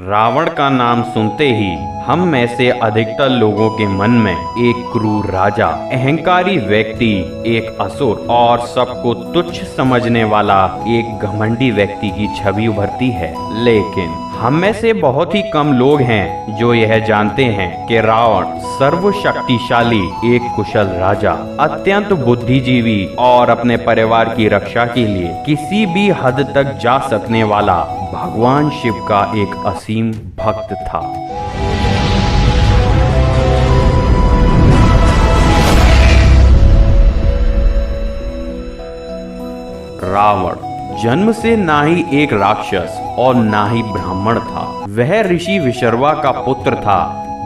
रावण का नाम सुनते ही हम में से अधिकतर लोगों के मन में एक क्रूर राजा, अहंकारी व्यक्ति, एक असुर और सबको तुच्छ समझने वाला एक घमंडी व्यक्ति की छवि उभरती है। लेकिन हम में से बहुत ही कम लोग हैं जो यह जानते हैं कि रावण सर्वशक्तिशाली एक कुशल राजा, अत्यंत बुद्धिजीवी और अपने परिवार की रक्षा के लिए किसी भी हद तक जा सकने वाला भगवान शिव का एक असीम भक्त था। रावण जन्म से ना ही एक राक्षस और ना ही ब्राह्मण था। वह ऋषि विशर्वा का पुत्र था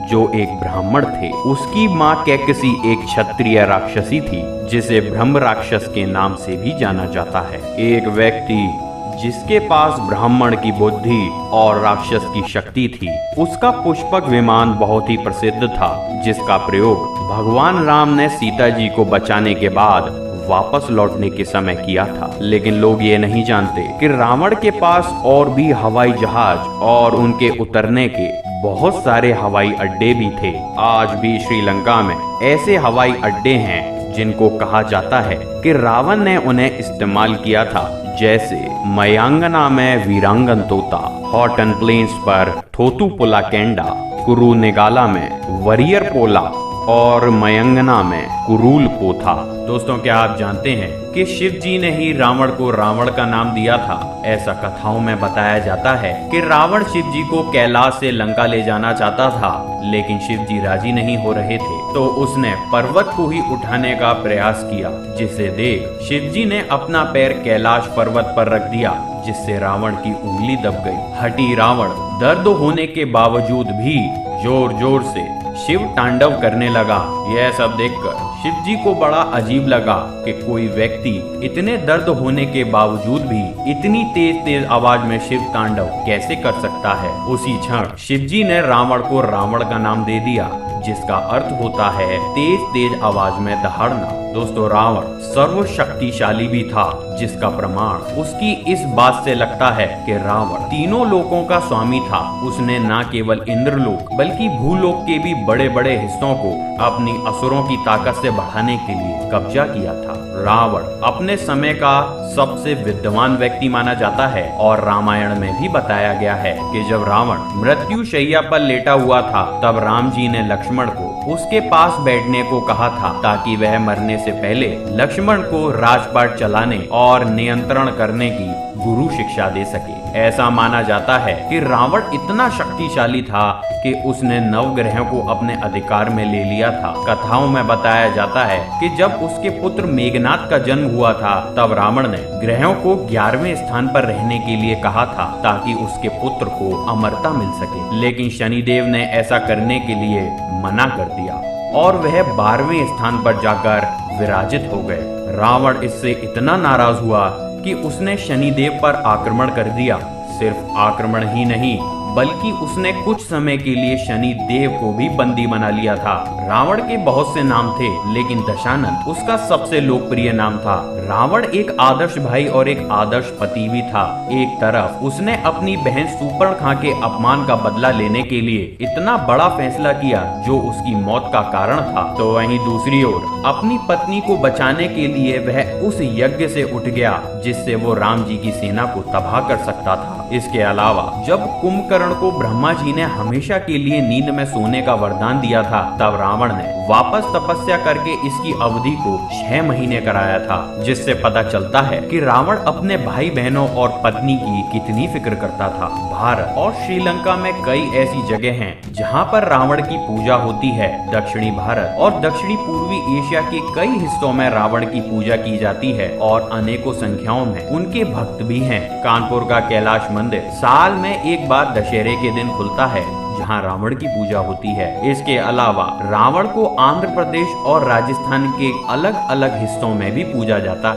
जो एक ब्राह्मण थे। उसकी माँ कैकसी एक क्षत्रिय राक्षसी थी जिसे ब्रह्म राक्षस के नाम से भी जाना जाता है। एक व्यक्ति जिसके पास ब्राह्मण की बुद्धि और राक्षस की शक्ति थी। उसका पुष्पक विमान बहुत ही प्रसिद्ध था जिसका प्रयोग भगवान राम ने सीता जी को बचाने के बाद वापस लौटने के समय किया था। लेकिन लोग ये नहीं जानते कि रावण के पास और भी हवाई जहाज और उनके उतरने के बहुत सारे हवाई अड्डे भी थे। आज भी श्रीलंका में ऐसे हवाई अड्डे हैं जिनको कहा जाता है कि रावण ने उन्हें इस्तेमाल किया था, जैसे मयांगना में वीरांगन तोता, हॉटन प्लेन्स पर थोतुपुला कैंडा, कुरुनेगाला में वरियर पोला और मयंगना में कुरूल पोथा। दोस्तों, क्या आप जानते हैं कि शिव जी ने ही रावण को रावण का नाम दिया था? ऐसा कथाओं में बताया जाता है कि रावण शिव जी को कैलाश से लंका ले जाना चाहता था, लेकिन शिव जी राजी नहीं हो रहे थे, तो उसने पर्वत को ही उठाने का प्रयास किया, जिसे देख शिव जी ने अपना पैर कैलाश पर्वत पर रख दिया, जिससे रावण की उंगली दब गई। हठी रावण दर्द होने के बावजूद भी जोर जोर से शिव तांडव करने लगा। यह सब देखकर शिव जी को बड़ा अजीब लगा कि कोई व्यक्ति इतने दर्द होने के बावजूद भी इतनी तेज तेज आवाज में शिव तांडव कैसे कर सकता है। उसी क्षण शिव जी ने रावण को रावण का नाम दे दिया, जिसका अर्थ होता है तेज तेज आवाज में दहाड़ना। दोस्तों, रावण सर्वशक्तिशाली भी था, जिसका प्रमाण उसकी इस बात से लगता है कि रावण तीनों लोकों का स्वामी था। उसने न केवल इंद्रलोक बल्कि भूलोक के भी बड़े बड़े हिस्सों को अपनी असुरों की ताकत से बढ़ाने के लिए कब्जा किया था। रावण अपने समय का सबसे विद्वान व्यक्ति माना जाता है और रामायण में भी बताया गया है कि जब रावण मृत्यु शैया पर लेटा हुआ था, तब राम जी ने लक्ष्मण को उसके पास बैठने को कहा था, ताकि वह मरने से पहले लक्ष्मण को राजपाट चलाने और नियंत्रण करने की गुरु शिक्षा दे सके। ऐसा माना जाता है कि रावण इतना शक्तिशाली था कि उसने नवग्रहों को अपने अधिकार में ले लिया था। कथाओं में बताया जाता है कि जब उसके पुत्र मेघनाद का जन्म हुआ था, तब रावण ने ग्रहों को 11वें स्थान पर रहने के लिए कहा था, ताकि उसके पुत्र को अमरता मिल सके। लेकिन शनिदेव ने ऐसा करने के लिए मना कर दिया और वह 12वें स्थान पर जाकर विराजित हो गए। रावण इससे इतना नाराज हुआ कि उसने शनिदेव पर आक्रमण कर दिया। सिर्फ आक्रमण ही नहीं, बल्कि उसने कुछ समय के लिए शनि देव को भी बंदी बना लिया था। रावण के बहुत से नाम थे, लेकिन दशानन उसका सबसे लोकप्रिय नाम था। रावण एक आदर्श भाई और एक आदर्श पति भी था। एक तरफ उसने अपनी बहन सूर्पणखा के अपमान का बदला लेने के लिए इतना बड़ा फैसला किया जो उसकी मौत का कारण था, तो वहीं दूसरी ओर अपनी पत्नी को बचाने के लिए वह उस यज्ञ से उठ गया जिससे वो राम जी की सेना को तबाह कर सकता था। इसके अलावा जब कुंभकर्ण को ब्रह्मा जी ने हमेशा के लिए नींद में सोने का वरदान दिया था, तब रावण ने वापस तपस्या करके इसकी अवधि को 6 महीने कराया था, जिससे पता चलता है कि रावण अपने भाई बहनों और पत्नी की कितनी फिक्र करता था। भारत और श्रीलंका में कई ऐसी जगह हैं जहां पर रावण की पूजा होती है। दक्षिणी भारत और दक्षिणी पूर्वी एशिया के कई हिस्सों में रावण की पूजा की जाती है और अनेकों संख्याओं में उनके भक्त भी हैं। कानपुर का कैलाश मंदिर साल में एक बार दशहरे के दिन खुलता है, जहां रावण की पूजा होती है। इसके अलावा रावण को आंध्र प्रदेश और राजस्थान के अलग अलग हिस्सों में भी पूजा जाता है।